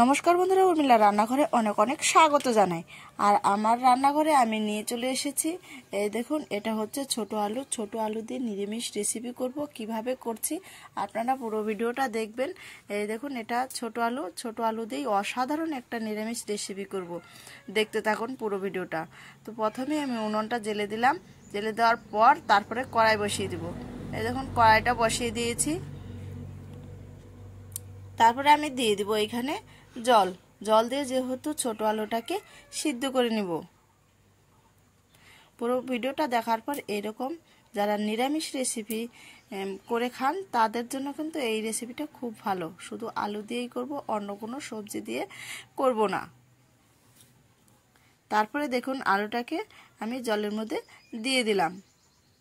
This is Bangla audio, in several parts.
নমস্কার বন্ধুরা, উর্মিলা রান্নাঘরে অনেক অনেক স্বাগত জানাই। আর আমার রান্নাঘরে আমি নিয়ে চলে এসেছি, এই দেখুন, এটা হচ্ছে ছোট আলু দিয়ে নিরামিষ রেসিপি করব। কিভাবে করছি আপনারা পুরো ভিডিওটা দেখবেন। এই দেখুন, এটা ছোট আলু দিয়ে অসাধারণ একটা নিরামিষ রেসিপি করব। দেখতে থাকুন পুরো ভিডিওটা। তো প্রথমে আমি উনুনটা জেলে দিলাম। জেলে দেওয়ার পর তারপরে কড়াই বসিয়ে দিব। এই দেখুন, কড়াইটা বসিয়ে দিয়েছি। তারপরে আমি দিয়ে দিব এখানে জল দিয়ে যেহেতু ছোট আলুটাকে সিদ্ধ করে নিব। পুরো ভিডিওটা দেখার পর এরকম যারা নিরামিষ রেসিপি করে খান তাদের জন্য কিন্তু এই রেসিপিটা খুব ভালো। শুধু আলু দিয়েই করব, অন্য কোনো সবজি দিয়ে করব না। তারপরে দেখুন, আলুটাকে আমি জলের মধ্যে দিয়ে দিলাম।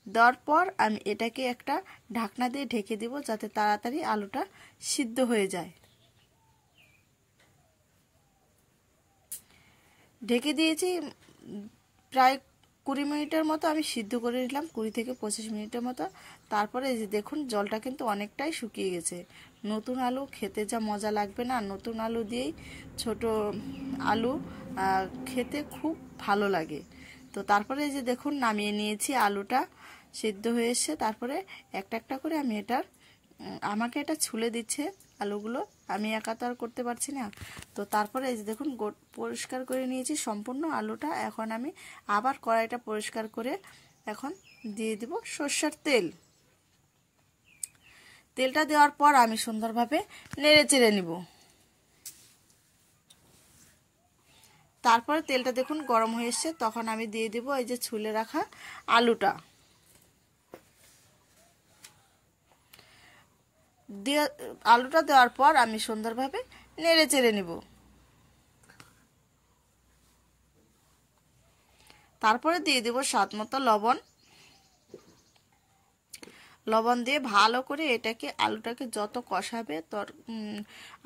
দেওয়ার পর আমি এটাকে একটা ঢাকনা দিয়ে ঢেকে দিব, যাতে তাড়াতাড়ি আলুটা সিদ্ধ হয়ে যায়। ঢেকে দিয়েছি, প্রায় 20 মিনিটের মতো আমি সিদ্ধ করে নিলাম, 20 থেকে 25 মিনিটের মতো। তারপরে এই যে দেখুন, জলটা কিন্তু অনেকটাই শুকিয়ে গেছে। নতুন আলু খেতে যা মজা লাগবে না, নতুন আলু দিয়েই ছোট আলু খেতে খুব ভালো লাগে। তো তারপরে এই যে দেখুন, নামিয়ে নিয়েছি, আলুটা সিদ্ধ হয়ে এসছে। তারপরে একটা একটা করে আমি আমাকে এটা ছুলে দিচ্ছে আলুগুলো, আমি একা তো আর করতে পারছি না। তো তারপরে এই যে দেখুন, পরিষ্কার করে নিয়েছি সম্পূর্ণ আলুটা। এখন আমি আবার কড়াইটা পরিষ্কার করে এখন দিয়ে দিব সরষের তেল। তেলটা দেওয়ার পর আমি সুন্দরভাবে নেড়ে চেড়ে নিব। তারপরে তেলটা দেখুন গরম হয়ে এসছে, তখন আমি দিয়ে দিব এই যে ছুলে রাখা আলুটা। আলুটা দেওয়ার পর আমি সুন্দরভাবে নেড়ে চেড়ে নিব। তারপরে দিয়ে দেব স্বাদ মতো লবণ দিয়ে ভালো করে আলুটাকে যত কষাবে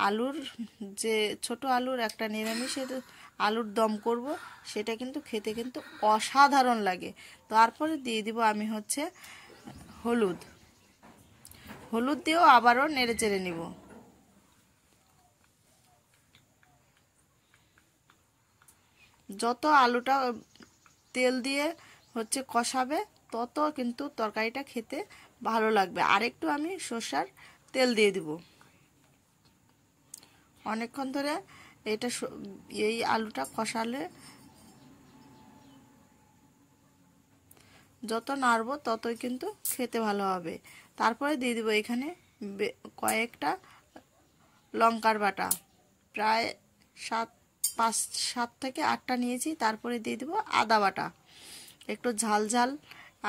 আলুর যে ছোট আলুর একটা নিরামিষের আলুর দম করব, সেটা কিন্তু খেতে কিন্তু অসাধারণ লাগে। তারপরে দিয়ে দিব আমি হলুদ দিয়েও আবারও নেড়ে চেড়ে নিব। যত আলুটা তেল দিয়ে কষাবে, তত কিন্তু তরকারিটা খেতে ভালো লাগবে। আরেকটু আমি সরষের তেল দিয়ে দিব। অনেকক্ষণ ধরে এই আলুটা কষালে যত নাড়বো ততই কিন্তু খেতে ভালো হবে। তারপরে দিয়ে দিব এখানে কয়েকটা লঙ্কার বাটা, প্রায় 5-7 থেকে 8টা নিয়েছি। তারপরে দিয়ে দিব আদা বাটা, একটু ঝাল ঝাল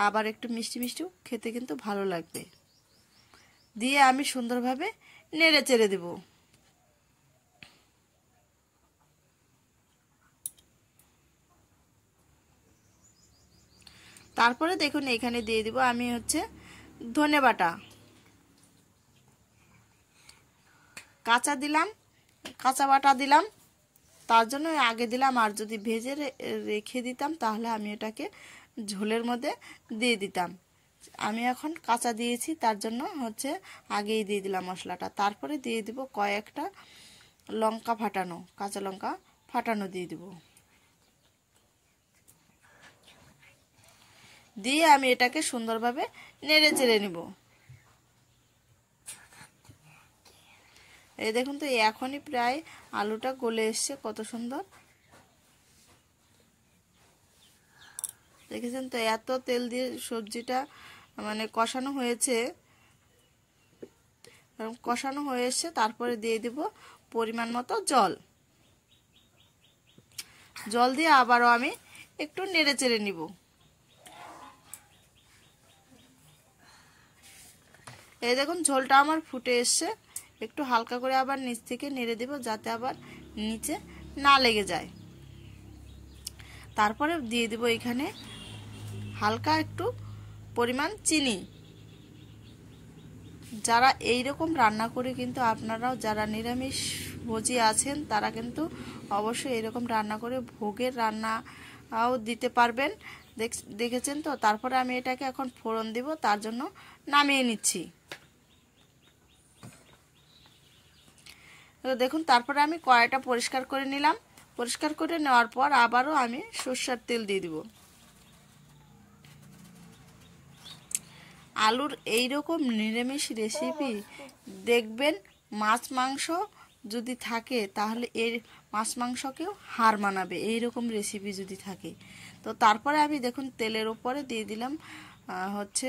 আবার একটু মিষ্টি মিষ্টিও খেতে কিন্তু ভালো লাগবে। দিয়ে আমি সুন্দরভাবে নেড়ে চেড়ে দেব। তারপরে দেখুন, এখানে দিয়ে দিব আমি ধনে বাটা, কাঁচা বাটা দিলাম। তার জন্য আগে দিলাম, আর যদি ভেজে রেখে দিতাম তাহলে আমি এটাকে ঝোলের মধ্যে দিয়ে দিতাম। আমি এখন কাঁচা দিয়েছি, তার জন্য আগেই দিয়ে দিলাম মশলাটা। তারপরে দিয়ে দিব কয়েকটা কাঁচা লঙ্কা ফাটানো দিয়ে দিব। দিয়ে আমি এটাকে সুন্দরভাবে নেড়ে চেড়ে নিব। এই দেখুন, তো এখনই প্রায় আলুটা গলে এসছে, কত সুন্দর দেখেছেন তো। এত তেল দিয়ে সবজিটা কষানো হয়ে এসছে। তারপরে দিয়ে দিব পরিমাণ মতো জল দিয়ে আবারও আমি একটু নেড়ে চেড়ে নিব। এই দেখুন, ঝোলটা আমার ফুটে এসছে। একটু হালকা করে আবার নিচ থেকে নেড়ে দেব, যাতে আবার নিচে না লেগে যায়। তারপরে দিয়ে দেব এখানে হালকা একটু পরিমাণ চিনি। যারা এই রকম রান্না করে, কিন্তু আপনারাও যারা নিরামিষ ভোজী আছেন, তারা কিন্তু অবশ্যই এরকম রান্না করে ভোগের রান্নাও দিতে পারবেন। দেখেছেন তো। তারপরে আমি এটাকে এখন ফোড়ন দিব, তার জন্য নামিয়ে নিচ্ছি। তো দেখুন তারপরে আমি কড়াইটা পরিষ্কার করে নিলাম। পরিষ্কার করে নেওয়ার পর আবারও আমি সরষের তেল দিয়ে দিব। আলুর এইরকম নিরামিষ রেসিপি দেখবেন, মাছ মাংস যদি থাকে তাহলে এই মাছ মাংসকেও হার মানাবে, এইরকম রেসিপি যদি থাকে। তো তারপরে আমি দেখুন তেলের উপরে দিয়ে দিলাম হচ্ছে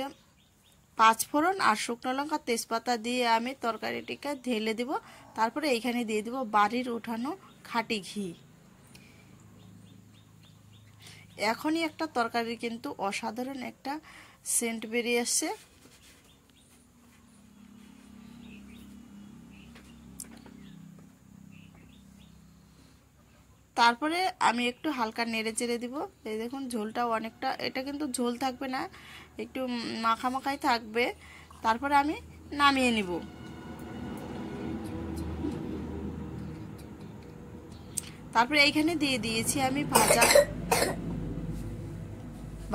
5 ফোড়ন আর শুকনো লঙ্কা তেজপাতা দিয়ে আমি তরকারিটিকে ঢেলে দিব। তারপরে এইখানে দিয়ে দিব বাড়ির উঠানো খাঁটি ঘি। এখনই একটা তরকারি কিন্তু অসাধারণ একটা সেন্ট বেরিয়ে আসছে। তারপরে আমি একটু হালকা নেড়ে চেড়ে দিব। এই দেখুন ঝোলটাও অনেকটা, এটা কিন্তু ঝোল থাকবে না, একটু মাখা মাখাই থাকবে। তারপরে আমি নামিয়ে নিব। তারপরে এইখানে দিয়ে দিয়েছি আমি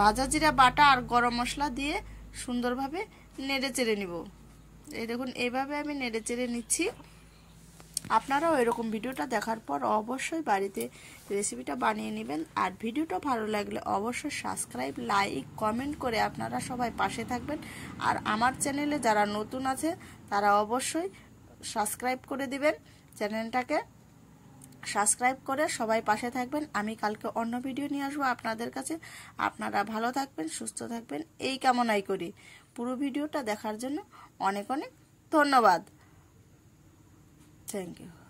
ভাজা জিরা বাটা আর গরম মশলা দিয়ে সুন্দরভাবে নেড়ে চেড়ে নিব। এই দেখুন এইভাবে আমি নেড়ে চেড়ে নিচ্ছি। আপনারাও এরকম ভিডিওটা দেখার পর অবশ্যই বাড়িতে রেসিপিটা বানিয়ে নেবেন। আর ভিডিওটা ভালো লাগলে অবশ্যই সাবস্ক্রাইব, লাইক, কমেন্ট করে আপনারা সবাই পাশে থাকবেন। আর আমার চ্যানেলে যারা নতুন আছে তারা অবশ্যই সাবস্ক্রাইব করে দিবেন, চ্যানেলটাকে সাবস্ক্রাইব করে সবাই পাশে থাকবেন। আমি কালকে অন্য ভিডিও নিয়ে আসবো আপনাদের কাছে। আপনারা ভালো থাকবেন, সুস্থ থাকবেন এই কামনাই করি। পুরো ভিডিওটা দেখার জন্য অনেক অনেক ধন্যবাদ। Thank you.